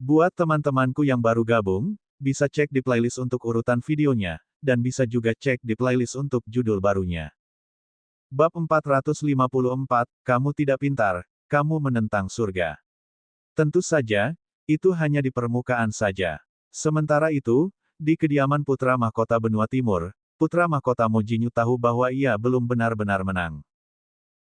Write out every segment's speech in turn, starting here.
Buat teman-temanku yang baru gabung, bisa cek di playlist untuk urutan videonya, dan bisa juga cek di playlist untuk judul barunya. Bab 454, Kamu Tidak Pintar, Kamu Menentang Surga. Tentu saja, itu hanya di permukaan saja. Sementara itu, di kediaman Putra Mahkota Benua Timur, Putra Mahkota Mo Jinyu tahu bahwa ia belum benar-benar menang.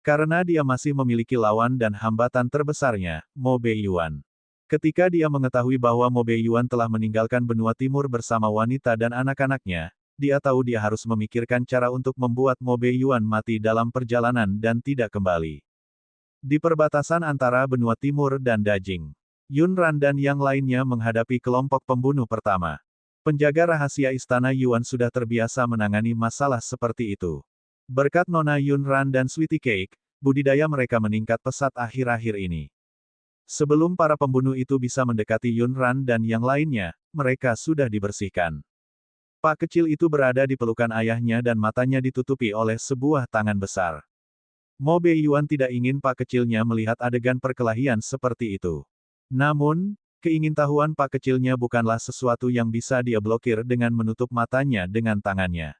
Karena dia masih memiliki lawan dan hambatan terbesarnya, Mo Beiyuan. Ketika dia mengetahui bahwa Mo Beiyuan telah meninggalkan Benua Timur bersama wanita dan anak-anaknya, dia tahu dia harus memikirkan cara untuk membuat Mo Beiyuan mati dalam perjalanan dan tidak kembali. Di perbatasan antara Benua Timur dan Dajing, Yun Ran dan yang lainnya menghadapi kelompok pembunuh pertama. Penjaga rahasia Istana Yuan sudah terbiasa menangani masalah seperti itu. Berkat Nona Yun Ran dan Sweetie Cake, budidaya mereka meningkat pesat akhir-akhir ini. Sebelum para pembunuh itu bisa mendekati Yun Ran dan yang lainnya, mereka sudah dibersihkan. Pak kecil itu berada di pelukan ayahnya dan matanya ditutupi oleh sebuah tangan besar. Mo Beiyuan tidak ingin Pak kecilnya melihat adegan perkelahian seperti itu. Namun, keingintahuan Pak kecilnya bukanlah sesuatu yang bisa dia blokir dengan menutup matanya dengan tangannya.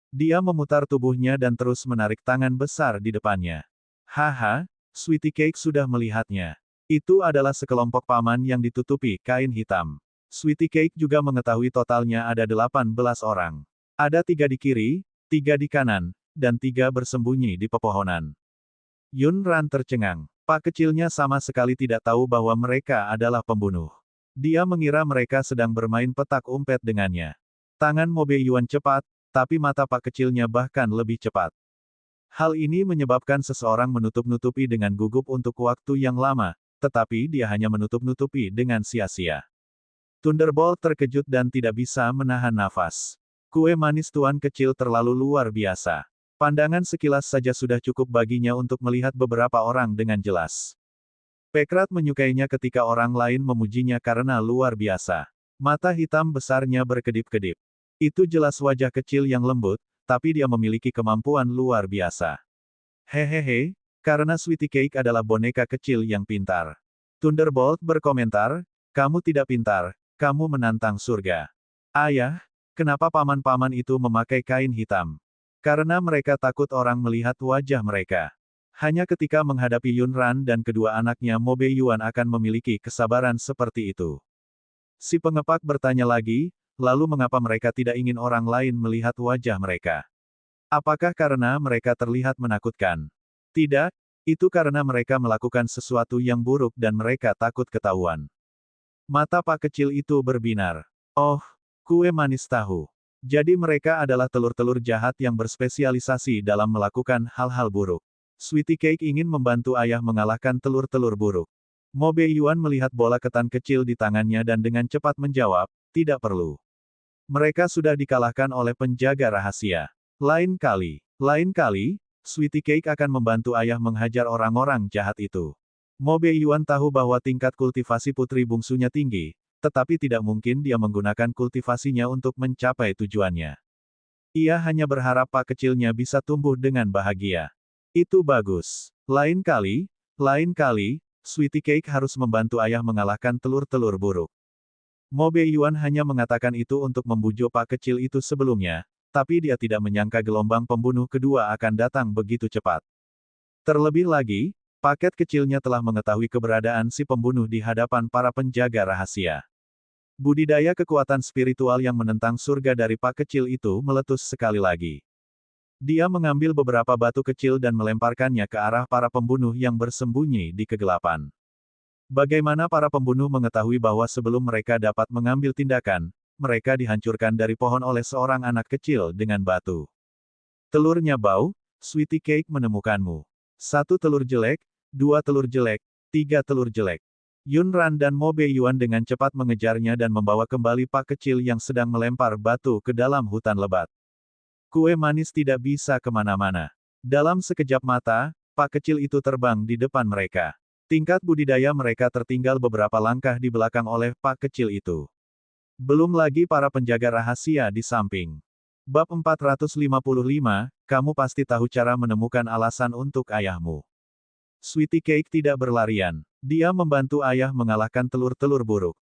Dia memutar tubuhnya dan terus menarik tangan besar di depannya. Haha, Sweetie Cake sudah melihatnya. Itu adalah sekelompok paman yang ditutupi kain hitam. Sweetie Cake juga mengetahui totalnya ada 18 orang. Ada 3 di kiri, 3 di kanan, dan 3 bersembunyi di pepohonan. Yun Ran tercengang. Pak kecilnya sama sekali tidak tahu bahwa mereka adalah pembunuh. Dia mengira mereka sedang bermain petak umpet dengannya. Tangan Mo Beiyuan cepat, tapi mata Pak kecilnya bahkan lebih cepat. Hal ini menyebabkan seseorang menutup-nutupi dengan gugup untuk waktu yang lama, tetapi dia hanya menutup-nutupi dengan sia-sia. Thunderbolt terkejut dan tidak bisa menahan nafas. Kue manis tuan kecil terlalu luar biasa. Pandangan sekilas saja sudah cukup baginya untuk melihat beberapa orang dengan jelas. Pekrat menyukainya ketika orang lain memujinya karena luar biasa. Mata hitam besarnya berkedip-kedip. Itu jelas wajah kecil yang lembut, tapi dia memiliki kemampuan luar biasa. Hehehe, karena Sweetie Cake adalah boneka kecil yang pintar. Thunderbolt berkomentar, kamu tidak pintar, kamu menantang surga. Ayah, kenapa paman-paman itu memakai kain hitam? Karena mereka takut orang melihat wajah mereka. Hanya ketika menghadapi Yun Ran dan kedua anaknya Mo Beiyuan akan memiliki kesabaran seperti itu. Si pengepak bertanya lagi, lalu mengapa mereka tidak ingin orang lain melihat wajah mereka? Apakah karena mereka terlihat menakutkan? Tidak, itu karena mereka melakukan sesuatu yang buruk dan mereka takut ketahuan. Mata Pak kecil itu berbinar. Oh, kue manis tahu. Jadi mereka adalah telur-telur jahat yang berspesialisasi dalam melakukan hal-hal buruk. Sweetie Cake ingin membantu ayah mengalahkan telur-telur buruk. Mo Beiyuan melihat bola ketan kecil di tangannya dan dengan cepat menjawab, tidak perlu. Mereka sudah dikalahkan oleh penjaga rahasia. Lain kali, Sweetie Cake akan membantu ayah menghajar orang-orang jahat itu. Mo Beiyuan tahu bahwa tingkat kultivasi putri bungsunya tinggi, tetapi tidak mungkin dia menggunakan kultivasinya untuk mencapai tujuannya. Ia hanya berharap Pak kecilnya bisa tumbuh dengan bahagia. Itu bagus. Lain kali, Sweetie Cake harus membantu ayah mengalahkan telur-telur buruk. Mo Beiyuan hanya mengatakan itu untuk membujuk Pak kecil itu sebelumnya, tapi dia tidak menyangka gelombang pembunuh kedua akan datang begitu cepat. Terlebih lagi, paket kecilnya telah mengetahui keberadaan si pembunuh di hadapan para penjaga rahasia. Budidaya kekuatan spiritual yang menentang surga dari Pak kecil itu meletus sekali lagi. Dia mengambil beberapa batu kecil dan melemparkannya ke arah para pembunuh yang bersembunyi di kegelapan. Bagaimana para pembunuh mengetahui bahwa sebelum mereka dapat mengambil tindakan, mereka dihancurkan dari pohon oleh seorang anak kecil dengan batu. Telurnya bau, Sweetie Cake menemukanmu. 1 telur jelek, 2 telur jelek, 3 telur jelek. Yun Ran dan Mo Beiyuan dengan cepat mengejarnya dan membawa kembali Pak kecil yang sedang melempar batu ke dalam hutan lebat. Kue manis tidak bisa kemana-mana. Dalam sekejap mata, Pak kecil itu terbang di depan mereka. Tingkat budidaya mereka tertinggal beberapa langkah di belakang oleh Pak kecil itu. Belum lagi para penjaga rahasia di samping. Bab 455, kamu pasti tahu cara menemukan alasan untuk ayahmu. Sweetie Cake tidak berlarian. Dia membantu ayah mengalahkan telur-telur buruk.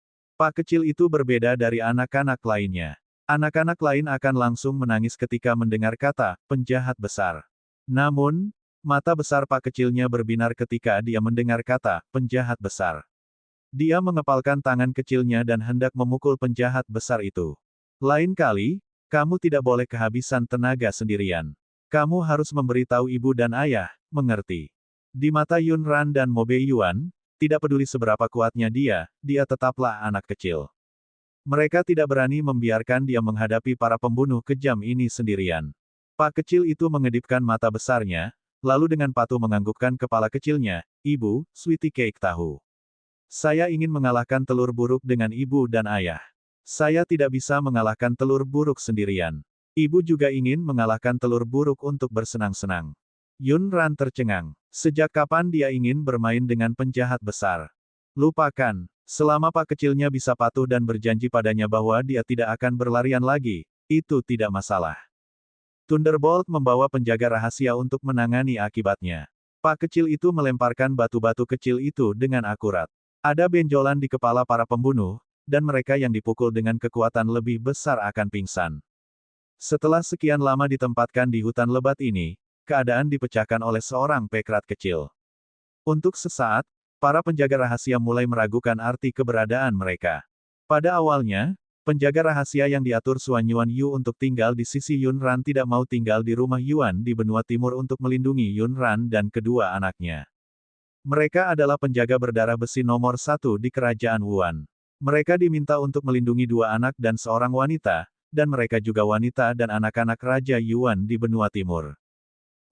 Pak kecil itu berbeda dari anak-anak lainnya. Anak-anak lain akan langsung menangis ketika mendengar kata penjahat besar. Namun, mata besar Pak kecilnya berbinar ketika dia mendengar kata penjahat besar. Dia mengepalkan tangan kecilnya dan hendak memukul penjahat besar itu. Lain kali, kamu tidak boleh kehabisan tenaga sendirian. Kamu harus memberitahu ibu dan ayah, mengerti? Di mata Yun Ran dan Mo Beiyuan, tidak peduli seberapa kuatnya dia tetaplah anak kecil. Mereka tidak berani membiarkan dia menghadapi para pembunuh kejam ini sendirian. Pak kecil itu mengedipkan mata besarnya, lalu dengan patuh menganggukkan kepala kecilnya, "Ibu, Sweetie Cake tahu. Saya ingin mengalahkan telur buruk dengan ibu dan ayah. Saya tidak bisa mengalahkan telur buruk sendirian. Ibu juga ingin mengalahkan telur buruk untuk bersenang-senang." Yun Ran tercengang. Sejak kapan dia ingin bermain dengan penjahat besar? Lupakan. Selama Pak kecilnya bisa patuh dan berjanji padanya bahwa dia tidak akan berlarian lagi, itu tidak masalah. Thunderbolt membawa penjaga rahasia untuk menangani akibatnya. Pak kecil itu melemparkan batu-batu kecil itu dengan akurat. Ada benjolan di kepala para pembunuh, dan mereka yang dipukul dengan kekuatan lebih besar akan pingsan. Setelah sekian lama ditempatkan di hutan lebat ini, keadaan dipecahkan oleh seorang pekrat kecil. Untuk sesaat, para penjaga rahasia mulai meragukan arti keberadaan mereka. Pada awalnya, penjaga rahasia yang diatur Suan Yuan Yu untuk tinggal di sisi Yun Ran tidak mau tinggal di rumah Yuan di benua timur untuk melindungi Yun Ran dan kedua anaknya. Mereka adalah penjaga berdarah besi nomor 1 di kerajaan Wuan. Mereka diminta untuk melindungi dua anak dan seorang wanita, dan mereka juga wanita dan anak-anak Raja Yuan di benua timur.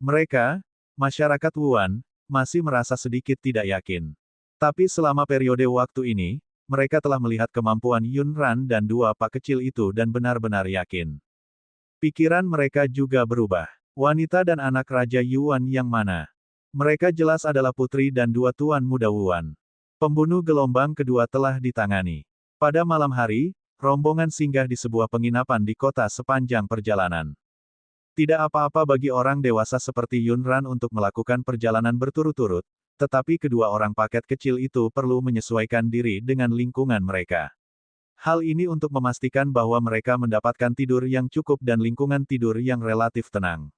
Mereka, masyarakat Wuan, masih merasa sedikit tidak yakin. Tapi selama periode waktu ini, mereka telah melihat kemampuan Yun Ran dan dua Pak kecil itu dan benar-benar yakin. Pikiran mereka juga berubah. Wanita dan anak Raja Yuan yang mana? Mereka jelas adalah putri dan dua tuan muda Wuan. Pembunuh gelombang kedua telah ditangani. Pada malam hari, rombongan singgah di sebuah penginapan di kota sepanjang perjalanan. Tidak apa-apa bagi orang dewasa seperti Yun Ran untuk melakukan perjalanan berturut-turut, tetapi kedua orang paket kecil itu perlu menyesuaikan diri dengan lingkungan mereka. Hal ini untuk memastikan bahwa mereka mendapatkan tidur yang cukup dan lingkungan tidur yang relatif tenang.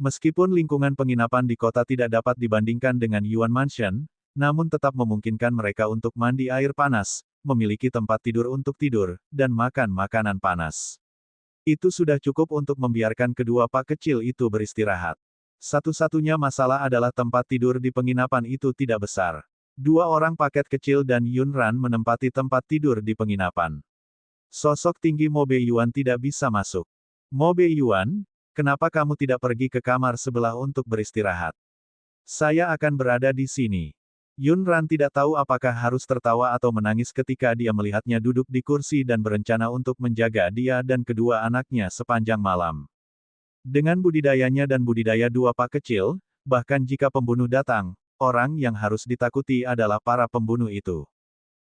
Meskipun lingkungan penginapan di kota tidak dapat dibandingkan dengan Yuan Mansion, namun tetap memungkinkan mereka untuk mandi air panas, memiliki tempat tidur untuk tidur, dan makan makanan panas. Itu sudah cukup untuk membiarkan kedua Pak kecil itu beristirahat. Satu-satunya masalah adalah tempat tidur di penginapan itu tidak besar. Dua orang paket kecil dan Yun Ran menempati tempat tidur di penginapan. Sosok tinggi Mo Beiyuan tidak bisa masuk. Mo Beiyuan, kenapa kamu tidak pergi ke kamar sebelah untuk beristirahat? Saya akan berada di sini. Yun Ran tidak tahu apakah harus tertawa atau menangis ketika dia melihatnya duduk di kursi dan berencana untuk menjaga dia dan kedua anaknya sepanjang malam. Dengan budidayanya dan budidaya dua Pak kecil, bahkan jika pembunuh datang, orang yang harus ditakuti adalah para pembunuh itu.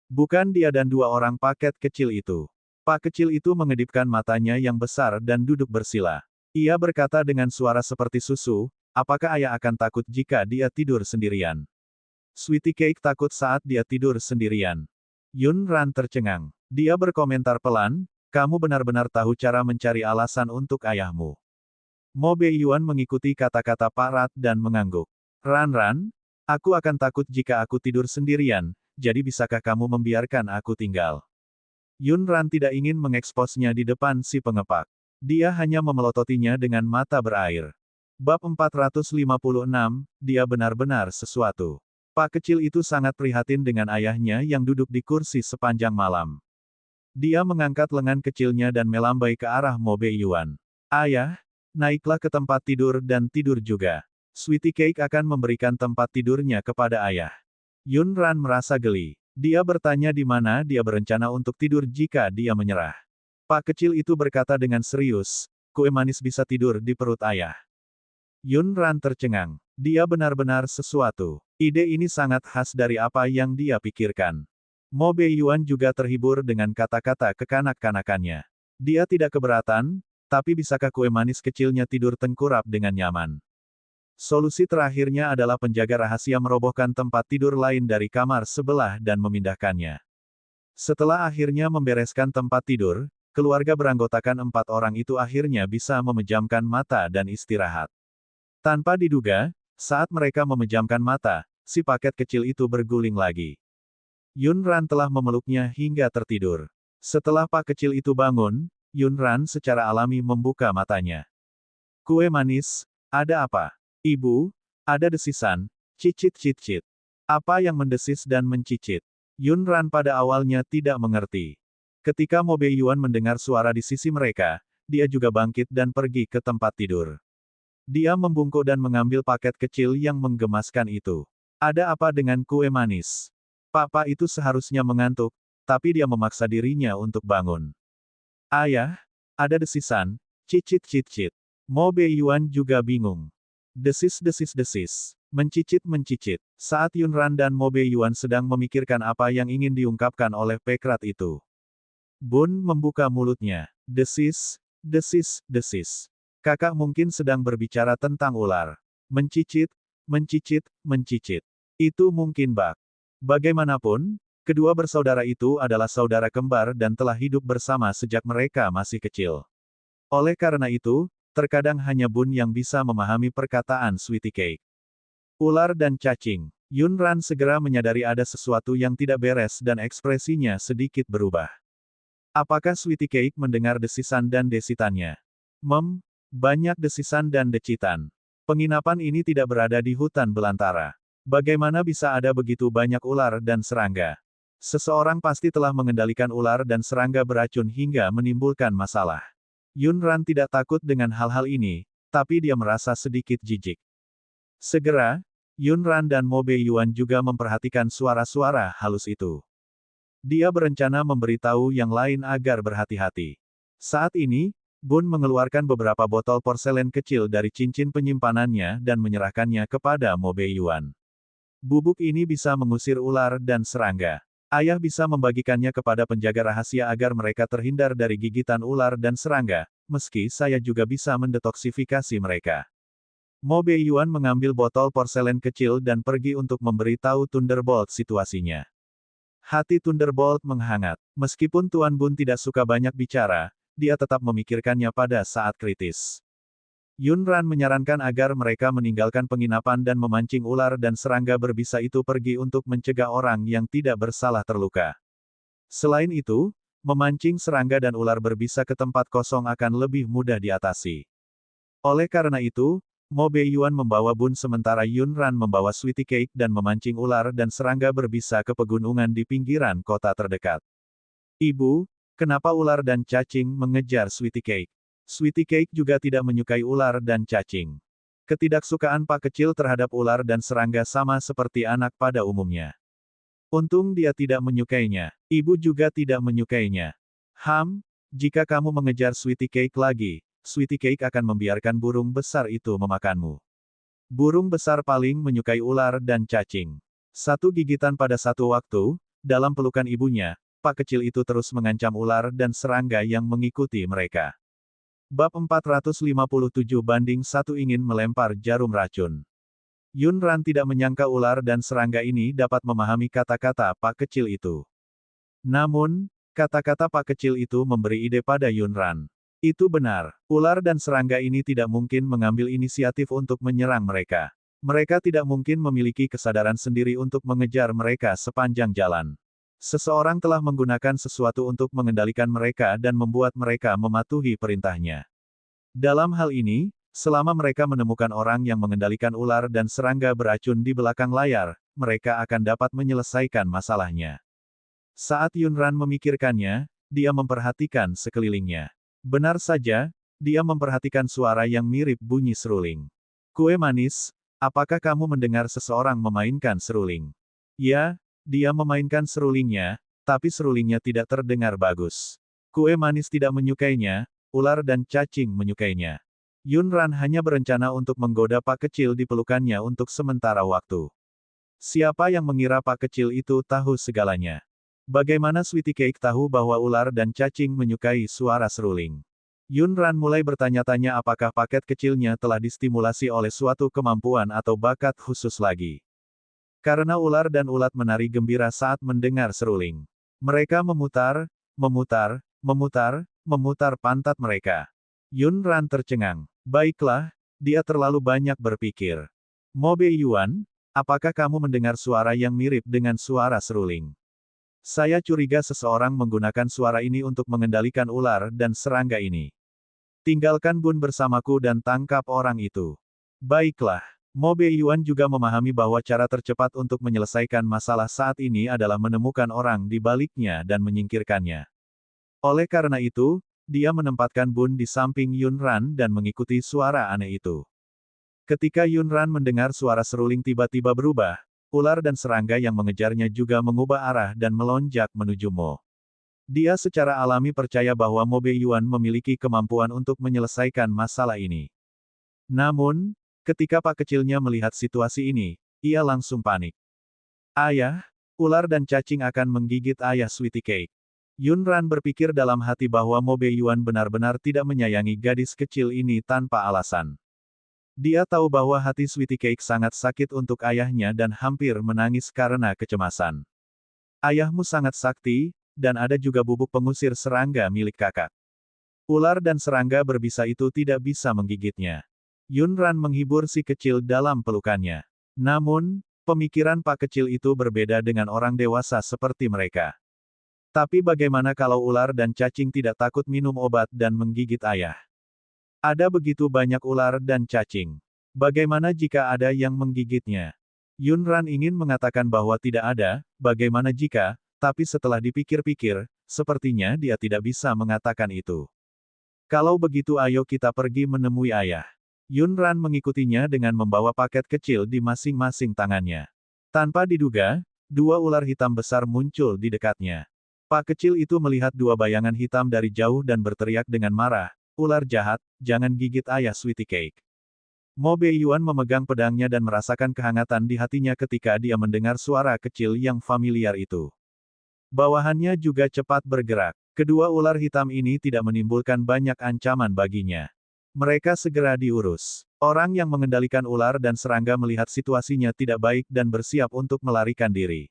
Bukan dia dan dua orang paket kecil itu. Pak kecil itu mengedipkan matanya yang besar dan duduk bersila. Ia berkata dengan suara seperti susu, apakah ayah akan takut jika dia tidur sendirian? Sweetie Cake takut saat dia tidur sendirian. Yun Ran tercengang. Dia berkomentar pelan, kamu benar-benar tahu cara mencari alasan untuk ayahmu. Mo Beiyuan mengikuti kata-kata Pak Rat dan mengangguk. Ran, aku akan takut jika aku tidur sendirian, jadi bisakah kamu membiarkan aku tinggal? Yun Ran tidak ingin mengeksposnya di depan si pengepak. Dia hanya memelototinya dengan mata berair. Bab 456, dia benar-benar sesuatu. Pak kecil itu sangat prihatin dengan ayahnya yang duduk di kursi sepanjang malam. Dia mengangkat lengan kecilnya dan melambai ke arah Mo Beiyuan. Ayah, naiklah ke tempat tidur dan tidur juga. Sweetie Cake akan memberikan tempat tidurnya kepada ayah. Yun Ran merasa geli. Dia bertanya di mana dia berencana untuk tidur jika dia menyerah. Pak kecil itu berkata dengan serius, kue manis bisa tidur di perut ayah. Yun Ran tercengang. Dia benar-benar sesuatu. Ide ini sangat khas dari apa yang dia pikirkan. Mo Beiyuan juga terhibur dengan kata-kata kekanak-kanakannya. Dia tidak keberatan, tapi bisakah kue manis kecilnya tidur tengkurap dengan nyaman? Solusi terakhirnya adalah penjaga rahasia merobohkan tempat tidur lain dari kamar sebelah dan memindahkannya. Setelah akhirnya membereskan tempat tidur, keluarga beranggotakan 4 orang itu akhirnya bisa memejamkan mata dan istirahat. Tanpa diduga, saat mereka memejamkan mata, si paket kecil itu berguling lagi. Yunran telah memeluknya hingga tertidur. Setelah pak kecil itu bangun, Yunran secara alami membuka matanya. Kue manis, ada apa? Ibu, ada desisan, cicit-cicit. Apa yang mendesis dan mencicit? Yunran pada awalnya tidak mengerti. Ketika Mo Beiyuan mendengar suara di sisi mereka, dia juga bangkit dan pergi ke tempat tidur. Dia membungkuk dan mengambil paket kecil yang menggemaskan itu. Ada apa dengan kue manis? Papa itu seharusnya mengantuk, tapi dia memaksa dirinya untuk bangun. Ayah, ada desisan, cicit-cicit. Mo Beiyuan juga bingung. Desis-desis-desis. Mencicit-mencicit. Saat Yunran dan Mo Beiyuan sedang memikirkan apa yang ingin diungkapkan oleh pekrat itu. Bun membuka mulutnya. Desis, desis, desis. Kakak mungkin sedang berbicara tentang ular. Mencicit, mencicit, mencicit. Itu mungkin bak. Bagaimanapun, kedua bersaudara itu adalah saudara kembar dan telah hidup bersama sejak mereka masih kecil. Oleh karena itu, terkadang hanya Bun yang bisa memahami perkataan Sweetie Cake. Ular dan cacing. Yunran segera menyadari ada sesuatu yang tidak beres dan ekspresinya sedikit berubah. Apakah Sweetie Cake mendengar desisan dan desitannya? Banyak desisan dan decitan. Penginapan ini tidak berada di hutan belantara. Bagaimana bisa ada begitu banyak ular dan serangga? Seseorang pasti telah mengendalikan ular dan serangga beracun hingga menimbulkan masalah. Yunran tidak takut dengan hal-hal ini, tapi dia merasa sedikit jijik. Segera, Yunran dan Mo Beiyuan juga memperhatikan suara-suara halus itu. Dia berencana memberitahu yang lain agar berhati-hati. Saat ini, Bun mengeluarkan beberapa botol porselen kecil dari cincin penyimpanannya dan menyerahkannya kepada Mo Beiyuan. Bubuk ini bisa mengusir ular dan serangga. Ayah bisa membagikannya kepada penjaga rahasia agar mereka terhindar dari gigitan ular dan serangga, meski saya juga bisa mendetoksifikasi mereka. Mo Beiyuan mengambil botol porselen kecil dan pergi untuk memberitahu Thunderbolt situasinya. Hati Thunderbolt menghangat. Meskipun Tuan Bun tidak suka banyak bicara, dia tetap memikirkannya pada saat kritis. Yunran menyarankan agar mereka meninggalkan penginapan dan memancing ular dan serangga berbisa itu pergi untuk mencegah orang yang tidak bersalah terluka. Selain itu, memancing serangga dan ular berbisa ke tempat kosong akan lebih mudah diatasi. Oleh karena itu, Mo Beiyuan membawa Bun sementara Yunran membawa Sweetie Cake dan memancing ular dan serangga berbisa ke pegunungan di pinggiran kota terdekat. Ibu, kenapa ular dan cacing mengejar Sweetie Cake? Sweetie Cake juga tidak menyukai ular dan cacing. Ketidaksukaan Pak kecil terhadap ular dan serangga sama seperti anak pada umumnya. Untung dia tidak menyukainya. Ibu juga tidak menyukainya. Jika kamu mengejar Sweetie Cake lagi, Sweetie Cake akan membiarkan burung besar itu memakanmu. Burung besar paling menyukai ular dan cacing. Satu gigitan pada satu waktu, dalam pelukan ibunya, Pak kecil itu terus mengancam ular dan serangga yang mengikuti mereka. Bab 457-1 ingin melempar jarum racun. Yunran tidak menyangka ular dan serangga ini dapat memahami kata-kata Pak kecil itu. Namun, kata-kata Pak kecil itu memberi ide pada Yunran. Itu benar, ular dan serangga ini tidak mungkin mengambil inisiatif untuk menyerang mereka. Mereka tidak mungkin memiliki kesadaran sendiri untuk mengejar mereka sepanjang jalan. Seseorang telah menggunakan sesuatu untuk mengendalikan mereka dan membuat mereka mematuhi perintahnya. Dalam hal ini, selama mereka menemukan orang yang mengendalikan ular dan serangga beracun di belakang layar, mereka akan dapat menyelesaikan masalahnya. Saat Yunran memikirkannya, dia memperhatikan sekelilingnya. Benar saja, dia memperhatikan suara yang mirip bunyi seruling. Kue manis, apakah kamu mendengar seseorang memainkan seruling? Ya, dia memainkan serulingnya, tapi serulingnya tidak terdengar bagus. Kue manis tidak menyukainya, ular dan cacing menyukainya. Yunran hanya berencana untuk menggoda Pak kecil di pelukannya untuk sementara waktu. Siapa yang mengira Pak kecil itu tahu segalanya? Bagaimana Sweetie Cake tahu bahwa ular dan cacing menyukai suara seruling? Yunran mulai bertanya-tanya apakah paket kecilnya telah distimulasi oleh suatu kemampuan atau bakat khusus lagi. Karena ular dan ulat menari gembira saat mendengar seruling. Mereka memutar, memutar, memutar, memutar pantat mereka. Yun Ran tercengang. Baiklah, dia terlalu banyak berpikir. Mo Beiyuan, apakah kamu mendengar suara yang mirip dengan suara seruling? Saya curiga seseorang menggunakan suara ini untuk mengendalikan ular dan serangga ini. Tinggalkan Bun bersamaku dan tangkap orang itu. Baiklah. Mo Beiyuan juga memahami bahwa cara tercepat untuk menyelesaikan masalah saat ini adalah menemukan orang di baliknya dan menyingkirkannya. Oleh karena itu, dia menempatkan Bun di samping Yun Ran dan mengikuti suara aneh itu. Ketika Yun Ran mendengar suara seruling tiba-tiba berubah, ular dan serangga yang mengejarnya juga mengubah arah dan melonjak menuju Mo. Dia secara alami percaya bahwa Mo Beiyuan memiliki kemampuan untuk menyelesaikan masalah ini. Namun, ketika Pak kecilnya melihat situasi ini, ia langsung panik. Ayah, ular dan cacing akan menggigit ayah Sweetie Cake. Yun Ran berpikir dalam hati bahwa Mo Beiyuan benar-benar tidak menyayangi gadis kecil ini tanpa alasan. Dia tahu bahwa hati Sweetie Cake sangat sakit untuk ayahnya dan hampir menangis karena kecemasan. Ayahmu sangat sakti, dan ada juga bubuk pengusir serangga milik kakak. Ular dan serangga berbisa itu tidak bisa menggigitnya. Yun Ran menghibur si kecil dalam pelukannya. Namun, pemikiran Pak kecil itu berbeda dengan orang dewasa seperti mereka. Tapi bagaimana kalau ular dan cacing tidak takut minum obat dan menggigit ayah? Ada begitu banyak ular dan cacing. Bagaimana jika ada yang menggigitnya? Yun Ran ingin mengatakan bahwa tidak ada, bagaimana jika, tapi setelah dipikir-pikir, sepertinya dia tidak bisa mengatakan itu. Kalau begitu ayo kita pergi menemui ayah. Yun Ran mengikutinya dengan membawa paket kecil di masing-masing tangannya. Tanpa diduga, dua ular hitam besar muncul di dekatnya. Pak kecil itu melihat dua bayangan hitam dari jauh dan berteriak dengan marah, ular jahat, jangan gigit ayah Sweetie Cake. Mo Beiyuan memegang pedangnya dan merasakan kehangatan di hatinya ketika dia mendengar suara kecil yang familiar itu. Bawahannya juga cepat bergerak. Kedua ular hitam ini tidak menimbulkan banyak ancaman baginya. Mereka segera diurus. Orang yang mengendalikan ular dan serangga melihat situasinya tidak baik dan bersiap untuk melarikan diri.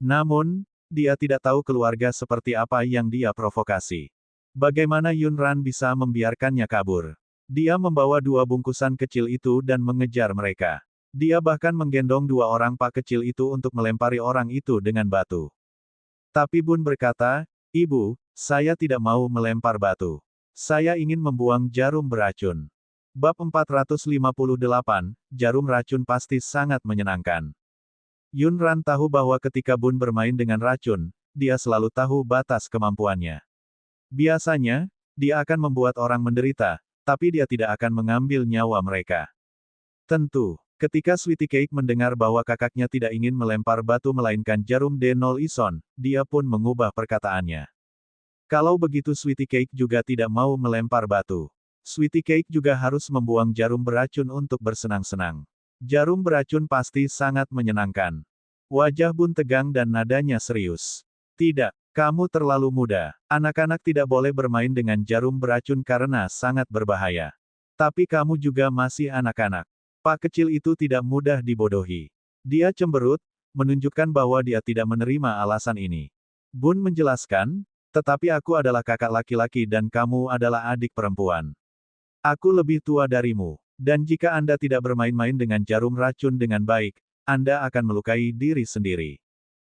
Namun, dia tidak tahu keluarga seperti apa yang dia provokasi. Bagaimana Yun Ran bisa membiarkannya kabur? Dia membawa dua bungkusan kecil itu dan mengejar mereka. Dia bahkan menggendong dua orang Pak kecil itu untuk melempari orang itu dengan batu. Tapi Bun berkata, Ibu, saya tidak mau melempar batu. Saya ingin membuang jarum beracun. Bab 458, Jarum Racun pasti sangat menyenangkan. Yun Ran tahu bahwa ketika Bun bermain dengan racun, dia selalu tahu batas kemampuannya. Biasanya, dia akan membuat orang menderita, tapi dia tidak akan mengambil nyawa mereka. Tentu, ketika Sweetie Cake mendengar bahwa kakaknya tidak ingin melempar batu melainkan jarum D0 Ison, dia pun mengubah perkataannya. Kalau begitu Sweetie Cake juga tidak mau melempar batu. Sweetie Cake juga harus membuang jarum beracun untuk bersenang-senang. Jarum beracun pasti sangat menyenangkan. Wajah Bun tegang dan nadanya serius. Tidak. Kamu terlalu muda. Anak-anak tidak boleh bermain dengan jarum beracun karena sangat berbahaya. Tapi kamu juga masih anak-anak. Pak kecil itu tidak mudah dibodohi. Dia cemberut, menunjukkan bahwa dia tidak menerima alasan ini. Bun menjelaskan, tetapi aku adalah kakak laki-laki dan kamu adalah adik perempuan. Aku lebih tua darimu. Dan jika Anda tidak bermain-main dengan jarum racun dengan baik, Anda akan melukai diri sendiri.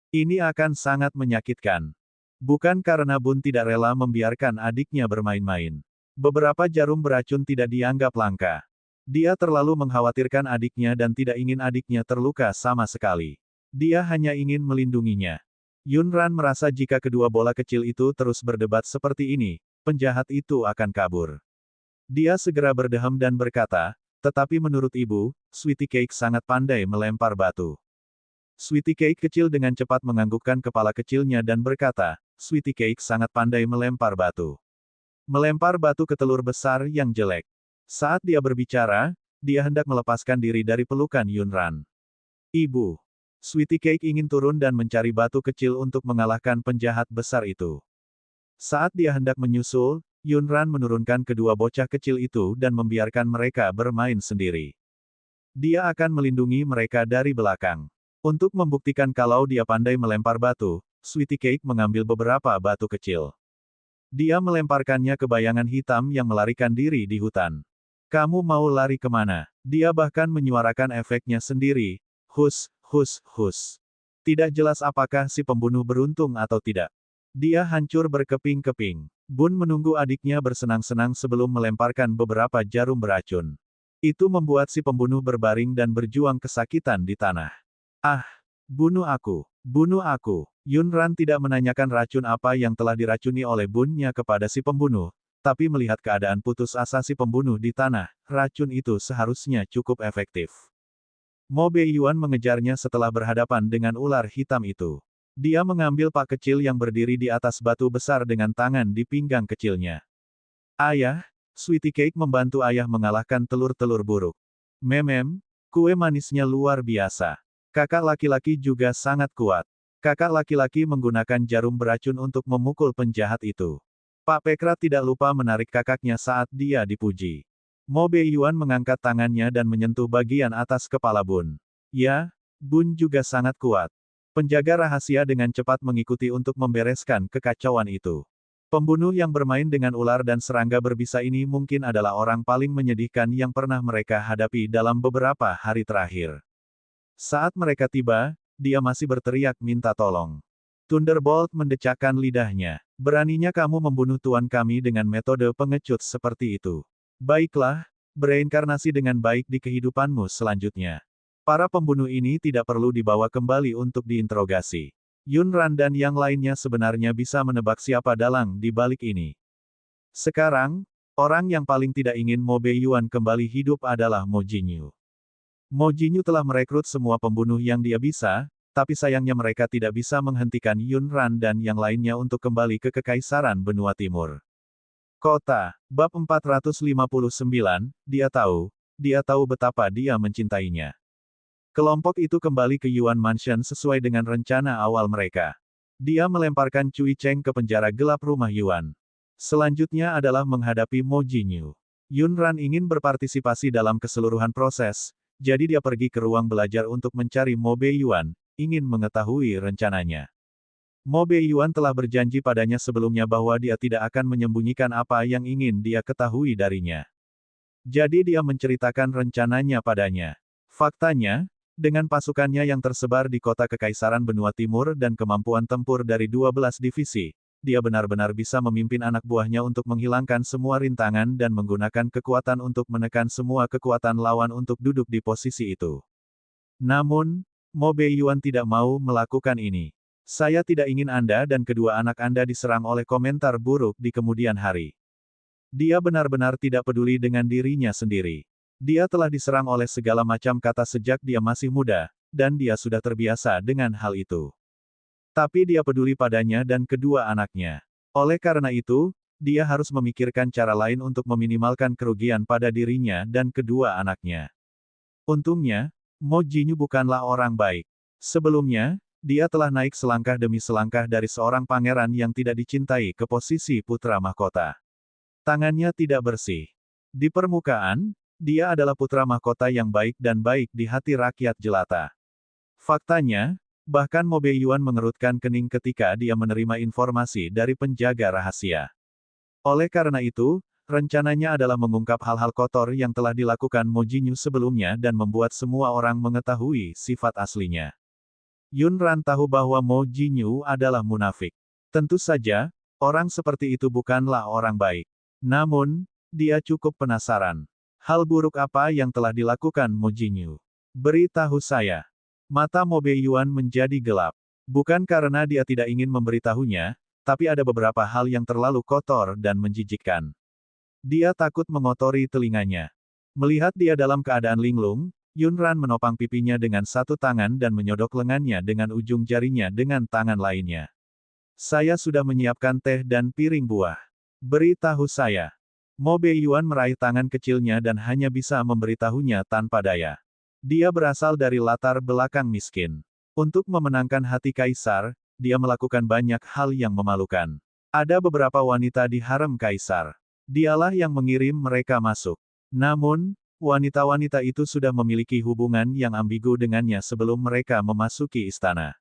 Ini akan sangat menyakitkan. Bukan karena Bun tidak rela membiarkan adiknya bermain-main. Beberapa jarum beracun tidak dianggap langka. Dia terlalu mengkhawatirkan adiknya dan tidak ingin adiknya terluka sama sekali. Dia hanya ingin melindunginya. Yun Ran merasa jika kedua bola kecil itu terus berdebat seperti ini, penjahat itu akan kabur. Dia segera berdehem dan berkata, tetapi menurut ibu, Sweetie Cake sangat pandai melempar batu. Sweetie Cake kecil dengan cepat menganggukkan kepala kecilnya dan berkata, Sweetie Cake sangat pandai melempar batu. Melempar batu ke telur besar yang jelek. Saat dia berbicara, dia hendak melepaskan diri dari pelukan Yun Ran. Ibu. Sweetie Cake ingin turun dan mencari batu kecil untuk mengalahkan penjahat besar itu. Saat dia hendak menyusul, Yun Ran menurunkan kedua bocah kecil itu dan membiarkan mereka bermain sendiri. Dia akan melindungi mereka dari belakang. Untuk membuktikan kalau dia pandai melempar batu, Sweetie Cake mengambil beberapa batu kecil. Dia melemparkannya ke bayangan hitam yang melarikan diri di hutan. Kamu mau lari kemana? Dia bahkan menyuarakan efeknya sendiri. Hus, hus, hus. Tidak jelas apakah si pembunuh beruntung atau tidak. Dia hancur berkeping-keping. Bun menunggu adiknya bersenang-senang sebelum melemparkan beberapa jarum beracun. Itu membuat si pembunuh berbaring dan berjuang kesakitan di tanah. Ah! Bunuh aku! Bunuh aku! Yunran tidak menanyakan racun apa yang telah diracuni oleh Bunnya kepada si pembunuh, tapi melihat keadaan putus asa si pembunuh di tanah, racun itu seharusnya cukup efektif. Mo Beiyuan mengejarnya setelah berhadapan dengan ular hitam itu. Dia mengambil pak kecil yang berdiri di atas batu besar dengan tangan di pinggang kecilnya. Ayah, Sweetie Cake membantu ayah mengalahkan telur-telur buruk. Memem, kue manisnya luar biasa. Kakak laki-laki juga sangat kuat. Kakak laki-laki menggunakan jarum beracun untuk memukul penjahat itu. Pak Pekrat tidak lupa menarik kakaknya saat dia dipuji. Mo Beiyuan mengangkat tangannya dan menyentuh bagian atas kepala Bun. Ya, Bun juga sangat kuat. Penjaga rahasia dengan cepat mengikuti untuk membereskan kekacauan itu. Pembunuh yang bermain dengan ular dan serangga berbisa ini mungkin adalah orang paling menyedihkan yang pernah mereka hadapi dalam beberapa hari terakhir. Saat mereka tiba, dia masih berteriak minta tolong. Thunderbolt mendecakkan lidahnya. Beraninya kamu membunuh tuan kami dengan metode pengecut seperti itu. Baiklah, bereinkarnasi dengan baik di kehidupanmu selanjutnya. Para pembunuh ini tidak perlu dibawa kembali untuk diinterogasi. Yunran dan yang lainnya sebenarnya bisa menebak siapa dalang di balik ini. Sekarang, orang yang paling tidak ingin Mo Beiyuan kembali hidup adalah Mo Jinyu. Mo Jinyu telah merekrut semua pembunuh yang dia bisa, tapi sayangnya mereka tidak bisa menghentikan Yunran dan yang lainnya untuk kembali ke Kekaisaran Benua Timur. Kota, bab 459, dia tahu betapa dia mencintainya. Kelompok itu kembali ke Yuan Mansion sesuai dengan rencana awal mereka. Dia melemparkan Cui Cheng ke penjara gelap rumah Yuan. Selanjutnya adalah menghadapi Mo Jinyu. Yunran ingin berpartisipasi dalam keseluruhan proses, jadi dia pergi ke ruang belajar untuk mencari Mo Beiyuan, ingin mengetahui rencananya. Mo Beiyuan telah berjanji padanya sebelumnya bahwa dia tidak akan menyembunyikan apa yang ingin dia ketahui darinya. Jadi dia menceritakan rencananya padanya. Faktanya, dengan pasukannya yang tersebar di kota Kekaisaran Benua Timur dan kemampuan tempur dari 12 divisi, dia benar-benar bisa memimpin anak buahnya untuk menghilangkan semua rintangan dan menggunakan kekuatan untuk menekan semua kekuatan lawan untuk duduk di posisi itu. Namun, Mo Beiyuan tidak mau melakukan ini. Saya tidak ingin Anda dan kedua anak Anda diserang oleh komentar buruk di kemudian hari. Dia benar-benar tidak peduli dengan dirinya sendiri. Dia telah diserang oleh segala macam kata sejak dia masih muda, dan dia sudah terbiasa dengan hal itu. Tapi dia peduli padanya dan kedua anaknya. Oleh karena itu, dia harus memikirkan cara lain untuk meminimalkan kerugian pada dirinya dan kedua anaknya. Untungnya, Mo Jinyu bukanlah orang baik. Sebelumnya, dia telah naik selangkah demi selangkah dari seorang pangeran yang tidak dicintai ke posisi putra mahkota. Tangannya tidak bersih. Di permukaan, dia adalah putra mahkota yang baik dan baik di hati rakyat jelata. Faktanya, bahkan Mo Beiyuan mengerutkan kening ketika dia menerima informasi dari penjaga rahasia. Oleh karena itu, rencananya adalah mengungkap hal-hal kotor yang telah dilakukan Mo Jinyu sebelumnya dan membuat semua orang mengetahui sifat aslinya. Yunran tahu bahwa Mo Jinyu adalah munafik. Tentu saja, orang seperti itu bukanlah orang baik. Namun, dia cukup penasaran. Hal buruk apa yang telah dilakukan Mo Jinyu? Beritahu saya. Mata Mo Beiyuan menjadi gelap. Bukan karena dia tidak ingin memberitahunya, tapi ada beberapa hal yang terlalu kotor dan menjijikkan. Dia takut mengotori telinganya. Melihat dia dalam keadaan linglung, Yunran menopang pipinya dengan satu tangan dan menyodok lengannya dengan ujung jarinya dengan tangan lainnya. Saya sudah menyiapkan teh dan piring buah. Beritahu saya. Mo Beiyuan meraih tangan kecilnya dan hanya bisa memberitahunya tanpa daya. Dia berasal dari latar belakang miskin. Untuk memenangkan hati kaisar, dia melakukan banyak hal yang memalukan. Ada beberapa wanita di harem kaisar. Dialah yang mengirim mereka masuk. Namun, wanita-wanita itu sudah memiliki hubungan yang ambigu dengannya sebelum mereka memasuki istana.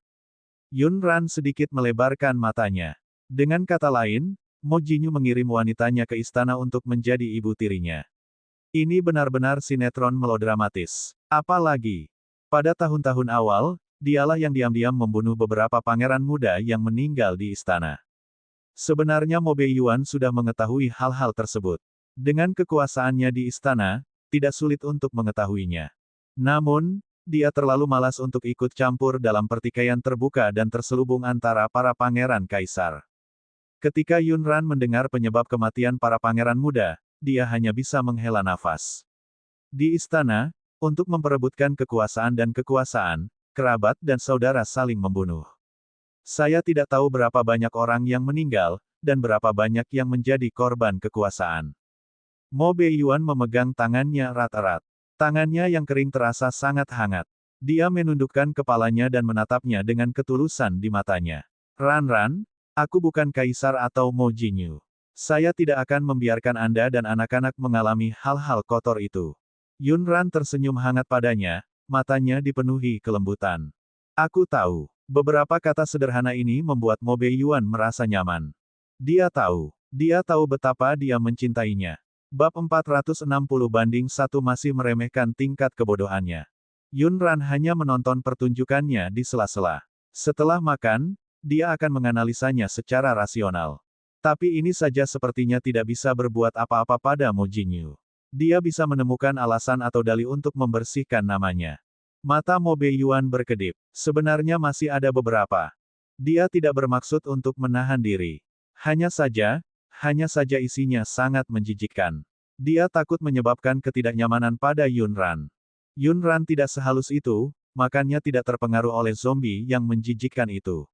Yunran sedikit melebarkan matanya. Dengan kata lain, Mo Jinyu mengirim wanitanya ke istana untuk menjadi ibu tirinya. Ini benar-benar sinetron melodramatis. Apalagi, pada tahun-tahun awal, dialah yang diam-diam membunuh beberapa pangeran muda yang meninggal di istana. Sebenarnya Mo Beiyuan sudah mengetahui hal-hal tersebut. Dengan kekuasaannya di istana, tidak sulit untuk mengetahuinya. Namun, dia terlalu malas untuk ikut campur dalam pertikaian terbuka dan terselubung antara para pangeran kaisar. Ketika Yunran mendengar penyebab kematian para pangeran muda, dia hanya bisa menghela nafas. Di istana, untuk memperebutkan kekuasaan dan kekuasaan, kerabat dan saudara saling membunuh. Saya tidak tahu berapa banyak orang yang meninggal, dan berapa banyak yang menjadi korban kekuasaan. Mo Beiyuan memegang tangannya erat-erat. Tangannya yang kering terasa sangat hangat. Dia menundukkan kepalanya dan menatapnya dengan ketulusan di matanya. Ran, aku bukan kaisar atau Mo Jinyu. Saya tidak akan membiarkan Anda dan anak-anak mengalami hal-hal kotor itu. Yunran tersenyum hangat padanya, matanya dipenuhi kelembutan. Aku tahu. Beberapa kata sederhana ini membuat Mo Beiyuan merasa nyaman. Dia tahu betapa dia mencintainya. Bab 460/1 masih meremehkan tingkat kebodohannya. Yunran hanya menonton pertunjukannya di sela-sela. Setelah makan, dia akan menganalisanya secara rasional. Tapi ini saja sepertinya tidak bisa berbuat apa-apa pada Mo Jinyu. Dia bisa menemukan alasan atau dalih untuk membersihkan namanya. Mata Mo Beiyuan berkedip. Sebenarnya masih ada beberapa. Dia tidak bermaksud untuk menahan diri. Hanya saja isinya sangat menjijikkan. Dia takut menyebabkan ketidaknyamanan pada Yunran. Yunran tidak sehalus itu, makanya tidak terpengaruh oleh zombie yang menjijikkan itu.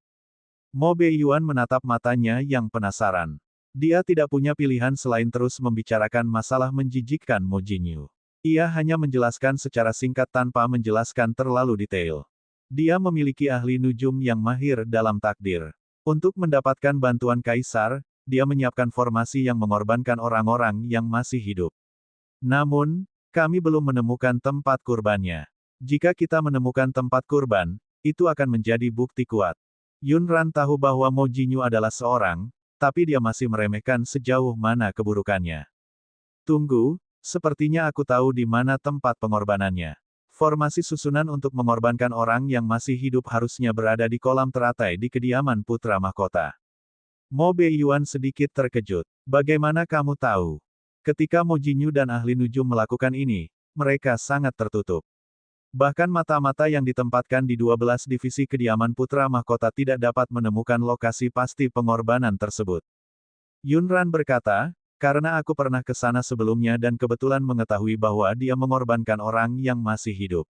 Mo Beiyuan menatap matanya yang penasaran. Dia tidak punya pilihan selain terus membicarakan masalah menjijikkan Mo Jinyu. Ia hanya menjelaskan secara singkat tanpa menjelaskan terlalu detail. Dia memiliki ahli nujum yang mahir dalam takdir. Untuk mendapatkan bantuan kaisar, dia menyiapkan formasi yang mengorbankan orang-orang yang masih hidup. Namun, kami belum menemukan tempat kurbannya. Jika kita menemukan tempat kurban, itu akan menjadi bukti kuat. Yunran tahu bahwa Mo Jinyu adalah seorang, tapi dia masih meremehkan sejauh mana keburukannya. Tunggu, sepertinya aku tahu di mana tempat pengorbanannya. Formasi susunan untuk mengorbankan orang yang masih hidup harusnya berada di kolam teratai di kediaman putra mahkota. Mo Beiyuan sedikit terkejut. Bagaimana kamu tahu? Ketika Mo Jinyu dan ahli nujum melakukan ini, mereka sangat tertutup. Bahkan mata-mata yang ditempatkan di 12 divisi kediaman putra mahkota tidak dapat menemukan lokasi pasti pengorbanan tersebut. Yunran berkata, karena aku pernah ke sana sebelumnya dan kebetulan mengetahui bahwa dia mengorbankan orang yang masih hidup.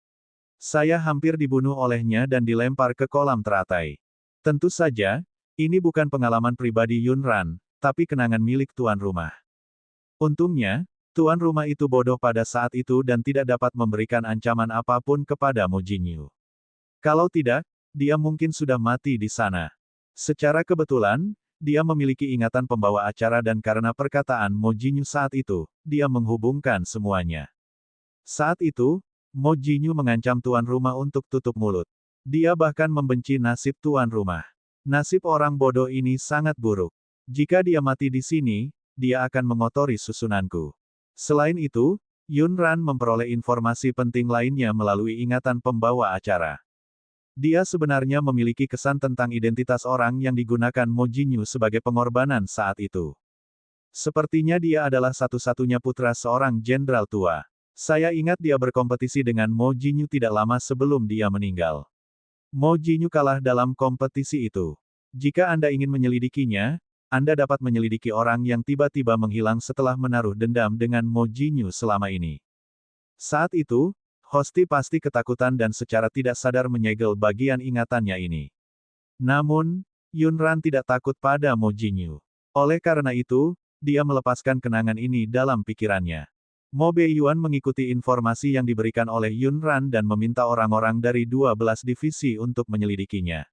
Saya hampir dibunuh olehnya dan dilempar ke kolam teratai. Tentu saja, ini bukan pengalaman pribadi Yunran, tapi kenangan milik tuan rumah. Untungnya, tuan rumah itu bodoh pada saat itu dan tidak dapat memberikan ancaman apapun kepada Mo Jinyu. Kalau tidak, dia mungkin sudah mati di sana. Secara kebetulan, dia memiliki ingatan pembawa acara dan karena perkataan Mo Jinyu saat itu, dia menghubungkan semuanya. Saat itu, Mo Jinyu mengancam tuan rumah untuk tutup mulut. Dia bahkan membenci nasib tuan rumah. Nasib orang bodoh ini sangat buruk. Jika dia mati di sini, dia akan mengotori susunanku. Selain itu, Yunran memperoleh informasi penting lainnya melalui ingatan pembawa acara. Dia sebenarnya memiliki kesan tentang identitas orang yang digunakan Mo Jinyu sebagai pengorbanan saat itu. Sepertinya dia adalah satu-satunya putra seorang jenderal tua. Saya ingat dia berkompetisi dengan Mo Jinyu tidak lama sebelum dia meninggal. Mo Jinyu kalah dalam kompetisi itu. Jika Anda ingin menyelidikinya, Anda dapat menyelidiki orang yang tiba-tiba menghilang setelah menaruh dendam dengan Mo Jinyu selama ini. Saat itu, Hosti pasti ketakutan dan secara tidak sadar menyegel bagian ingatannya ini. Namun, Yunran tidak takut pada Mo Jinyu. Oleh karena itu, dia melepaskan kenangan ini dalam pikirannya. Mo Beiyuan mengikuti informasi yang diberikan oleh Yunran dan meminta orang-orang dari 12 divisi untuk menyelidikinya.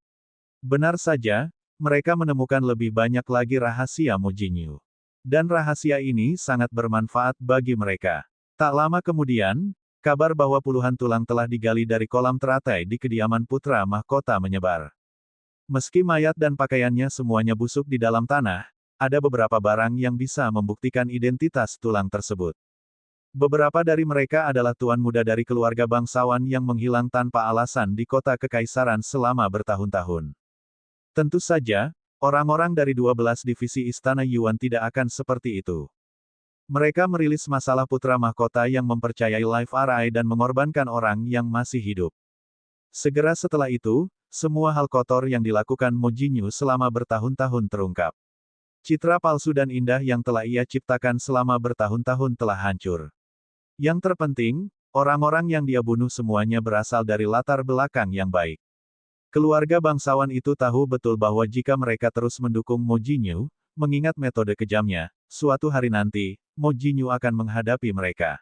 Benar saja, mereka menemukan lebih banyak lagi rahasia Mo Jinyu. Dan rahasia ini sangat bermanfaat bagi mereka. Tak lama kemudian, kabar bahwa puluhan tulang telah digali dari kolam teratai di kediaman putra mahkota menyebar. Meski mayat dan pakaiannya semuanya busuk di dalam tanah, ada beberapa barang yang bisa membuktikan identitas tulang tersebut. Beberapa dari mereka adalah tuan muda dari keluarga bangsawan yang menghilang tanpa alasan di kota kekaisaran selama bertahun-tahun. Tentu saja, orang-orang dari 12 divisi Istana Yuan tidak akan seperti itu. Mereka merilis masalah putra mahkota yang mempercayai Life RI dan mengorbankan orang yang masih hidup. Segera setelah itu, semua hal kotor yang dilakukan Mo Jinyu selama bertahun-tahun terungkap. Citra palsu dan indah yang telah ia ciptakan selama bertahun-tahun telah hancur. Yang terpenting, orang-orang yang dia bunuh semuanya berasal dari latar belakang yang baik. Keluarga bangsawan itu tahu betul bahwa jika mereka terus mendukung Mo Jinyu, mengingat metode kejamnya, suatu hari nanti, Mo Jinyu akan menghadapi mereka.